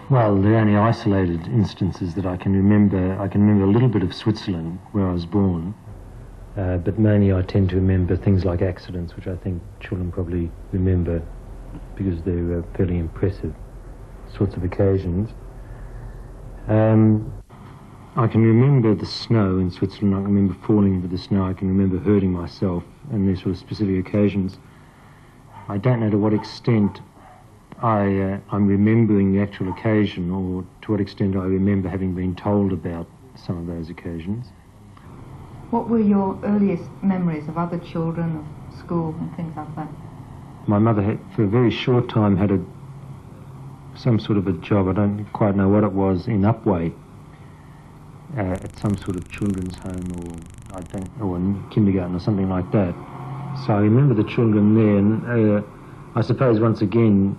Well, the only isolated instances that I can remember a little bit of Switzerland, where I was born, but mainly I tend to remember things like accidents, which I think children probably remember because they're fairly impressive sorts of occasions. I can remember the snow in Switzerland. I can remember falling into the snow. I can remember hurting myself, and these sort of specific occasions. I don't know to what extent I'm remembering the actual occasion, or to what extent I remember having been told about some of those occasions. What were your earliest memories of other children, of school and things like that? My mother had, for a very short time, had some sort of a job, I don't quite know what it was, in Upwey, at some sort of children's home, or in kindergarten or something like that. So I remember the children there, and I suppose once again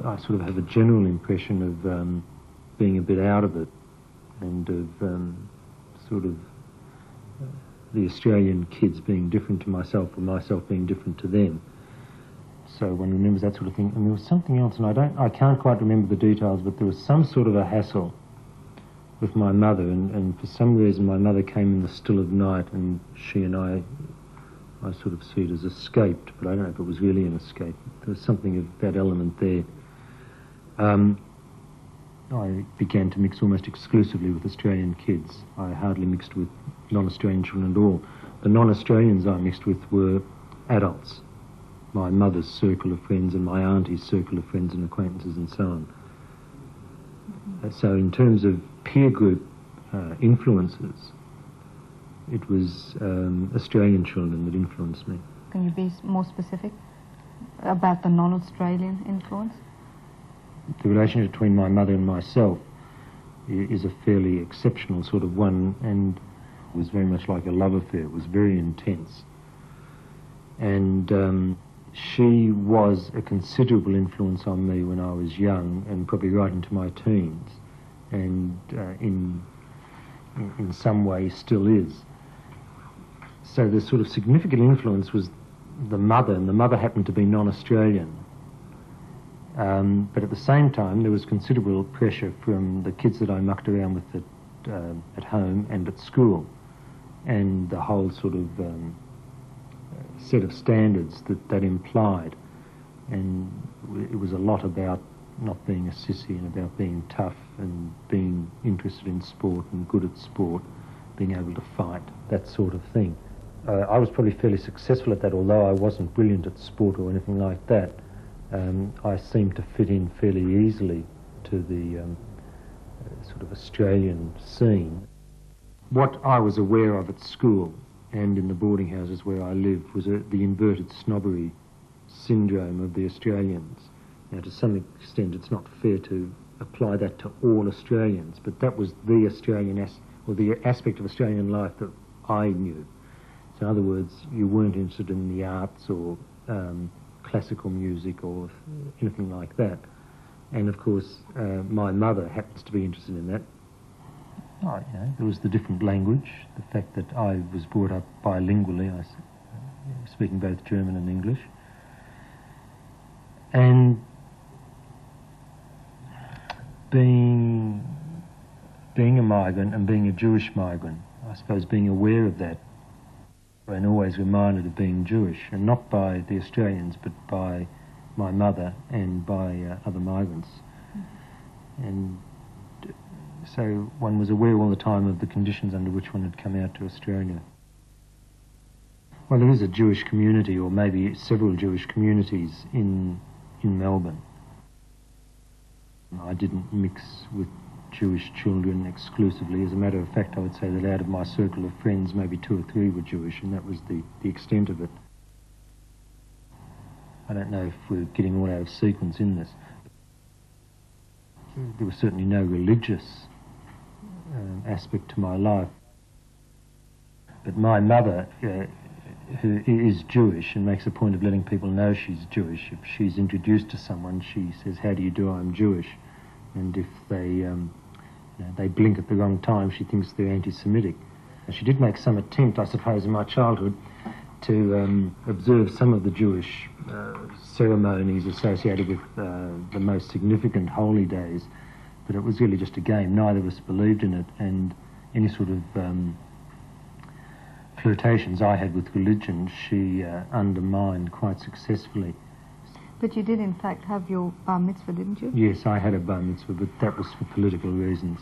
I sort of have a general impression of being a bit out of it, and of sort of the Australian kids being different to myself, or myself being different to them. So one remembers that sort of thing. And there was something else, and I can't quite remember the details, but there was some sort of a hassle with my mother, and for some reason my mother came in the still of night, and she and I sort of see it as escaped, but I don't know if it was really an escape. There was something of that element there. I began to mix almost exclusively with Australian kids. I hardly mixed with non-Australian children at all. The non-Australians I mixed with were adults, my mother's circle of friends and my auntie's circle of friends and acquaintances and so on. So in terms of peer group influences, it was Australian children that influenced me. Can you be more specific about the non-Australian influence? The relationship between my mother and myself is a fairly exceptional sort of one, and was very much like a love affair. It was very intense. And she was a considerable influence on me when I was young, and probably right into my teens, and in some way still is. So the sort of significant influence was the mother, and the mother happened to be non-Australian. But at the same time, there was considerable pressure from the kids that I mucked around with at home and at school, and the whole sort of set of standards that implied. And it was a lot about not being a sissy, and about being tough, and being interested in sport and good at sport, being able to fight, that sort of thing. I was probably fairly successful at that, although I wasn't brilliant at sport or anything like that. I seemed to fit in fairly easily to the sort of Australian scene. What I was aware of at school and in the boarding houses where I lived was the inverted snobbery syndrome of the Australians. Now, to some extent, it's not fair to apply that to all Australians, but that was the Australian the aspect of Australian life that I knew. So in other words, you weren't interested in the arts or classical music or anything like that. And of course, my mother happens to be interested in that. Oh, you know, it was the different language, the fact that I was brought up bilingually, speaking both German and English. And being a migrant, and being a Jewish migrant, I suppose being aware of that, and always reminded of being Jewish, and not by the Australians, but by my mother and by other migrants. And so one was aware all the time of the conditions under which one had come out to Australia. Well, there is a Jewish community, or maybe several Jewish communities in Melbourne. I didn't mix with Jewish children exclusively. As a matter of fact, I would say that out of my circle of friends, maybe 2 or 3 were Jewish, and that was the extent of it. I don't know if we're getting all out of sequence in this. There was certainly no religious aspect to my life. But my mother, who is Jewish and makes a point of letting people know she's Jewish, if she's introduced to someone, she says, "How do you do? I'm Jewish." And if they blink at the wrong time, she thinks they're anti-Semitic. And she did make some attempt, I suppose, in my childhood to observe some of the Jewish ceremonies associated with the most significant holy days. but it was really just a game. Neither of us believed in it, and any sort of flirtations I had with religion, she undermined quite successfully. But you did, in fact, have your bar mitzvah, didn't you? Yes, I had a bar mitzvah, but that was for political reasons.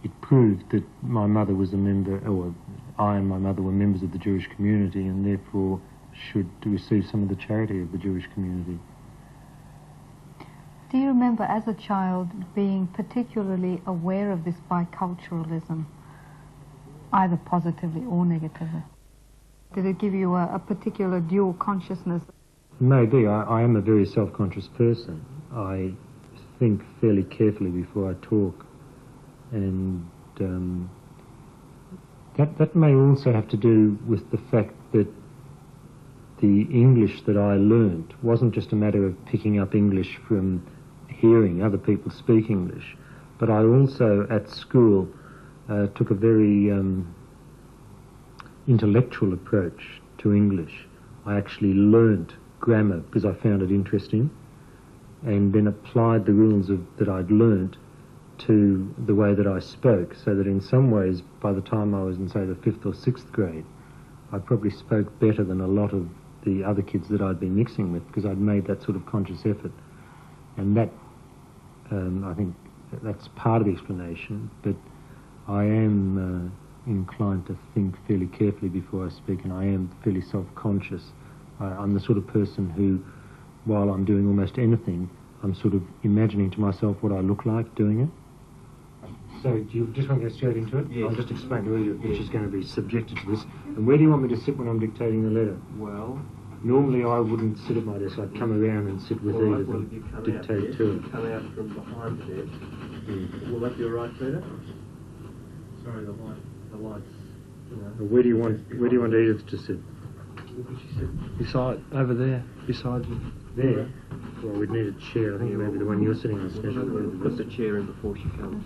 It proved that my mother was a member, or I and my mother were members of the Jewish community, and therefore should receive some of the charity of the Jewish community. Do you remember, as a child, being particularly aware of this biculturalism, either positively or negatively? Did it give you a particular dual consciousness? Maybe. I am a very self-conscious person. I think fairly carefully before I talk, and that may also have to do with the fact that the English that I learnt wasn't just a matter of picking up English from hearing other people speak English, but I also at school took a very intellectual approach to English. I actually learnt grammar because I found it interesting, and then applied the rules that I'd learnt to the way that I spoke, so that in some ways, by the time I was in, say, the 5th or 6th grade, I probably spoke better than a lot of the other kids that I'd been mixing with, because I'd made that sort of conscious effort. And that, I think that's part of the explanation, but I am inclined to think fairly carefully before I speak, and I am fairly self-conscious. I'm the sort of person who, while I'm doing almost anything, I'm sort of imagining to myself what I look like doing it. So do you just want to go straight into it? Yes. I'll just explain to you which is going to be subjected to this. And where do you want me to sit when I'm dictating the letter? Well, normally I wouldn't sit at my desk. I'd come around and sit with well, Edith if you and come dictate out, to yes, her. come out from behind there. Will that be all right, Peter? Sorry, the lights. You know. Where do you want Edith to sit? Beside, over there, beside you. There? Well, we'd need a chair. I think maybe the one you're sitting on. Put the chair in before she comes.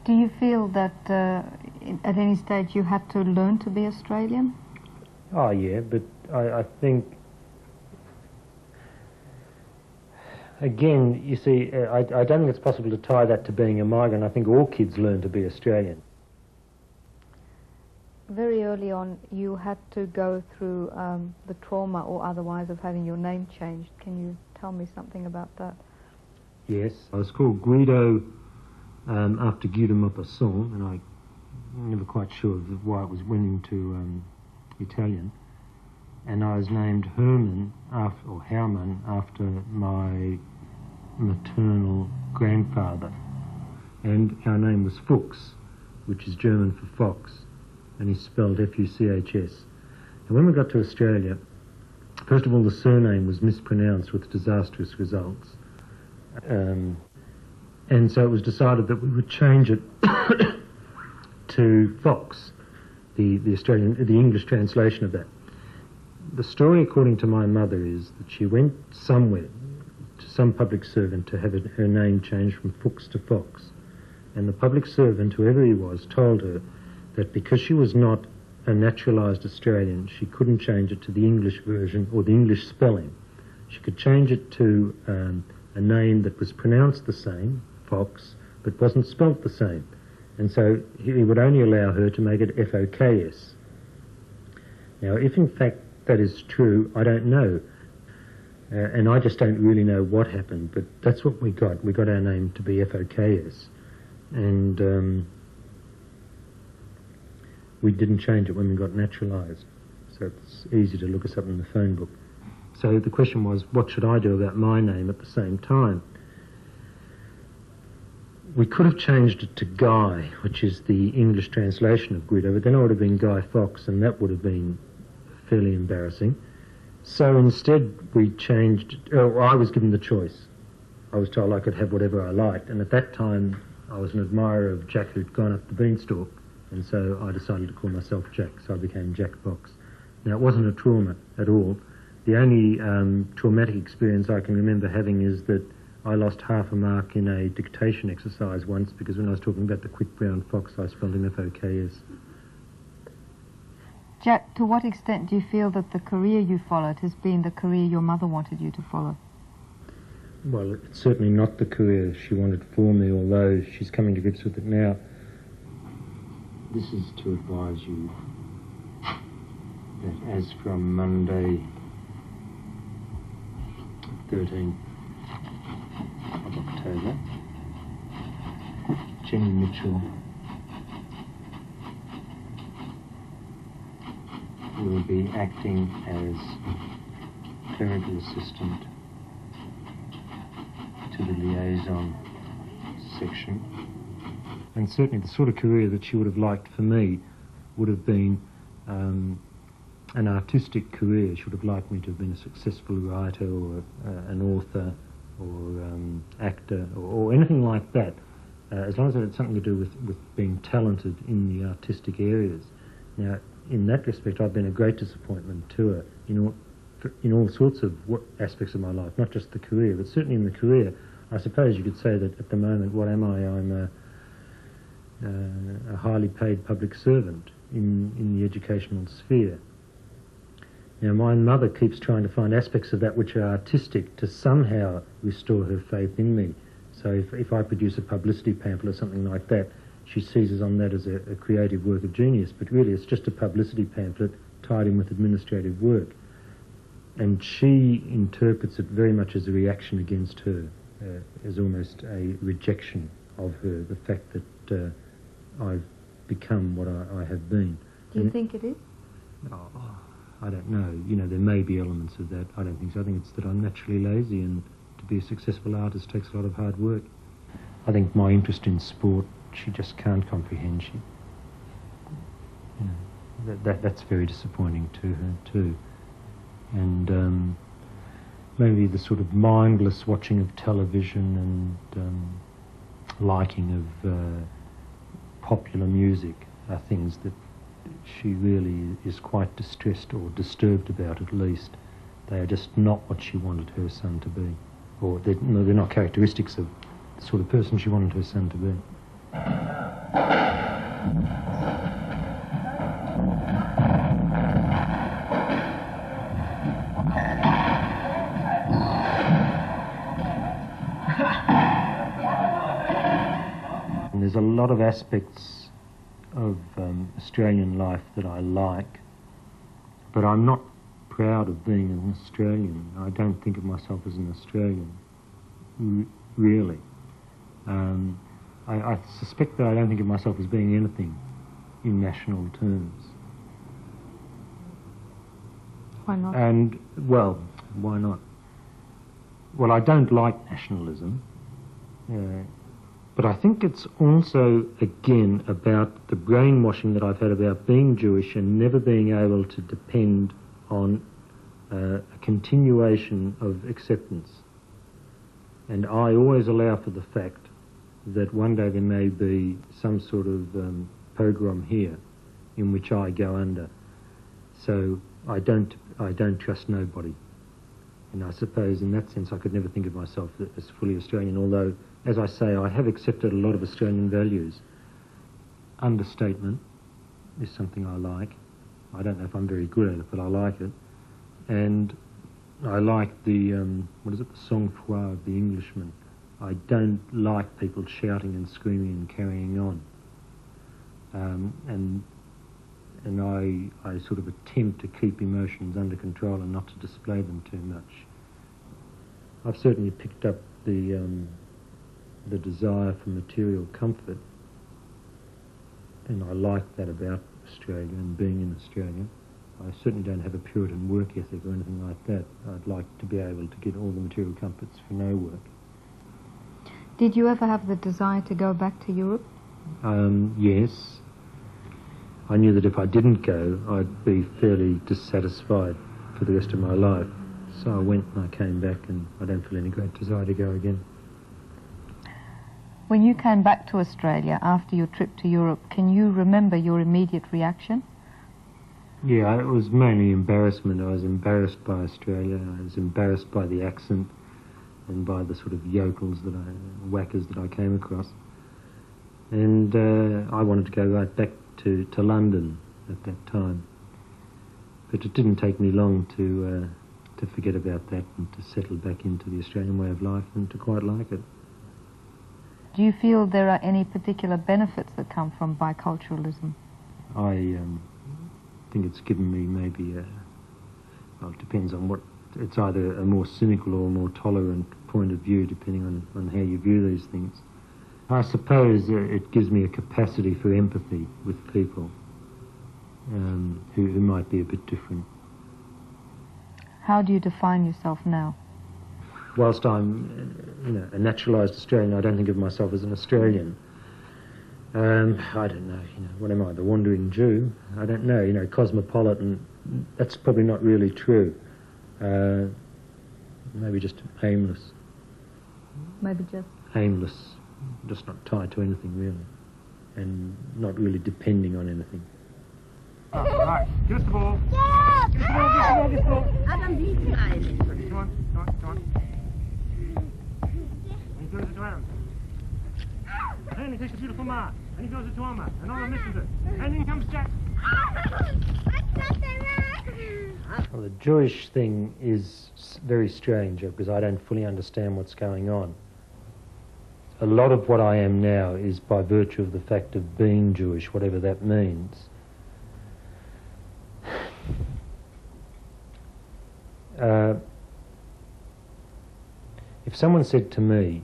Do you feel that at any stage you had to learn to be Australian? Oh, yeah, but I think, again, you see, I don't think it's possible to tie that to being a migrant. I think all kids learn to be Australian. Very early on, you had to go through the trauma or otherwise of having your name changed. Can you tell me something about that? Yes. I was called Guido after Guido, and I'm never quite sure of why it went into Italian. And I was named Herman, or Hermann, after my maternal grandfather. And our name was Foks, which is German for fox, and he's spelled F-U-C-H-S. And when we got to Australia, first of all, the surname was mispronounced with disastrous results. And so it was decided that we would change it to Foks, the English translation of that. The story, according to my mother, is that she went somewhere to some public servant to have her name changed from Foks to Fox. And the public servant, whoever he was, told her that because she was not a naturalised Australian, she couldn't change it to the English version or the English spelling. She could change it to a name that was pronounced the same, Fox, but wasn't spelt the same. And so he would only allow her to make it F-O-K-S. Now, if in fact that is true, I don't know. And I just don't really know what happened, but that's what we got. We got our name to be F-O-K-S. And we didn't change it when we got naturalised. So it's easy to look us up in the phone book. So the question was, what should I do about my name at the same time? We could have changed it to Guy, which is the English translation of Guido, but then it would have been Guy Fox, and that would have been fairly embarrassing. So instead we changed, I was given the choice. I was told I could have whatever I liked, and at that time I was an admirer of Jack who'd gone up the beanstalk, and so I decided to call myself Jack, so I became Jack Fox. Now, it wasn't a trauma at all. The only traumatic experience I can remember having is that I lost half a mark in a dictation exercise once because when I was talking about the quick brown fox, I spelled him F-O-K-S. Jack, to what extent do you feel that the career you followed has been the career your mother wanted you to follow? well, it's certainly not the career she wanted for me, although she's coming to grips with it now. This is to advise you that as from Monday, 13th of October, Jenny Mitchell will be acting as clerical assistant to the liaison section. And certainly the sort of career that she would have liked for me would have been an artistic career. She would have liked me to have been a successful writer or an author or actor or anything like that, as long as it had something to do with being talented in the artistic areas. Now, in that respect, I've been a great disappointment to her in all sorts of aspects of my life, not just the career, but certainly in the career. I suppose you could say that at the moment, what am I? I'm a highly paid public servant in the educational sphere. Now, my mother keeps trying to find aspects of that which are artistic to somehow restore her faith in me. So if I produce a publicity pamphlet or something like that, she seizes on that as a creative work of genius, but really it's just a publicity pamphlet tied in with administrative work. And she interprets it very much as a reaction against her, as almost a rejection of her, the fact that I've become what I have been. Do you think it is? Oh, I don't know. You know, there may be elements of that. I don't think so. I think it's that I'm naturally lazy, and to be a successful artist takes a lot of hard work. I think my interest in sport, she just can't comprehend. That's very disappointing to her too. And maybe the sort of mindless watching of television and liking of popular music are things that she really is quite distressed or disturbed about, at least. They are just not what she wanted her son to be. Or they're not characteristics of the sort of person she wanted her son to be. And there's a lot of aspects of Australian life that I like, but I'm not proud of being an Australian. I don't think of myself as an Australian, really. I suspect that I don't think of myself as being anything in national terms. Why not? And, well, why not? Well, I don't like nationalism, but I think it's also, again, about the brainwashing that I've had about being Jewish and never being able to depend on a continuation of acceptance. And I always allow for the fact that one day there may be some sort of pogrom here in which I go under. So I don't trust nobody. And I suppose in that sense I could never think of myself as fully Australian, although, as I say, I have accepted a lot of Australian values. Understatement is something I like. I don't know if I'm very good at it, but I like it. And I like the, the sang-froid of the Englishman. I don't like people shouting and screaming and carrying on. And I sort of attempt to keep emotions under control and not to display them too much. I've certainly picked up the desire for material comfort, and I like that about Australia and being in Australia. I certainly don't have a Puritan work ethic or anything like that. I'd like to be able to get all the material comforts for no work. Did you ever have the desire to go back to Europe? Yes. I knew that if I didn't go, I'd be fairly dissatisfied for the rest of my life. So I went and I came back, and I don't feel any great desire to go again. When you came back to Australia after your trip to Europe, can you remember your immediate reaction? Yeah, it was mainly embarrassment. I was embarrassed by Australia. I was embarrassed by the accent and by the sort of yokels whackers that I came across. And I wanted to go right back to London at that time. But it didn't take me long to to forget about that and to settle back into the Australian way of life and to quite like it. Do you feel there are any particular benefits that come from biculturalism? I think it's given me maybe well, it depends on what, it's either a more cynical or a more tolerant point of view depending on how you view these things. I suppose it gives me a capacity for empathy with people who might be a bit different. How do you define yourself now? Whilst I'm a naturalised Australian, I don't think of myself as an Australian. I don't know, what am I, the wandering Jew? I don't know, cosmopolitan, that's probably not really true. Maybe just aimless. Maybe just? Aimless, just not tied to anything really, and not really depending on anything. Oh, right, give us the ball. Ja! Give us the ball, give us the ball, give us the ball. Adam, liegt rein. Okay, come on. And he throws it around. And he takes the beautiful mark, and he throws it to Oma, and Oma misses it. And in comes Jack. Well, the Jewish thing is very strange because I don't fully understand what's going on. A lot of what I am now is by virtue of the fact of being Jewish, whatever that means. If someone said to me,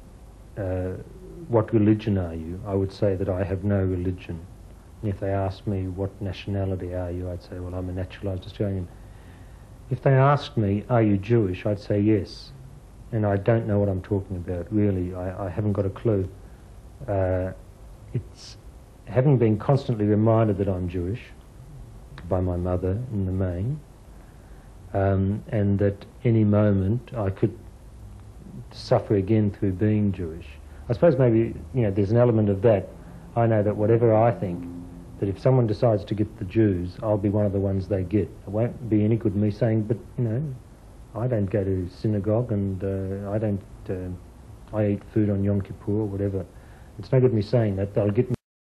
what religion are you? I would say that I have no religion. And if they asked me, what nationality are you? I'd say, well, I'm a naturalised Australian. If they asked me, are you Jewish? I'd say yes. And I don't know what I'm talking about, really. I haven't got a clue. It's having been constantly reminded that I'm Jewish by my mother in the main, and that any moment I could suffer again through being Jewish. I suppose maybe, there's an element of that. I know that whatever I think, that if someone decides to get the Jews, I'll be one of the ones they get. It won't be any good me saying, but, I don't go to synagogue and I eat food on Yom Kippur or whatever. It's no good me saying that. They'll get me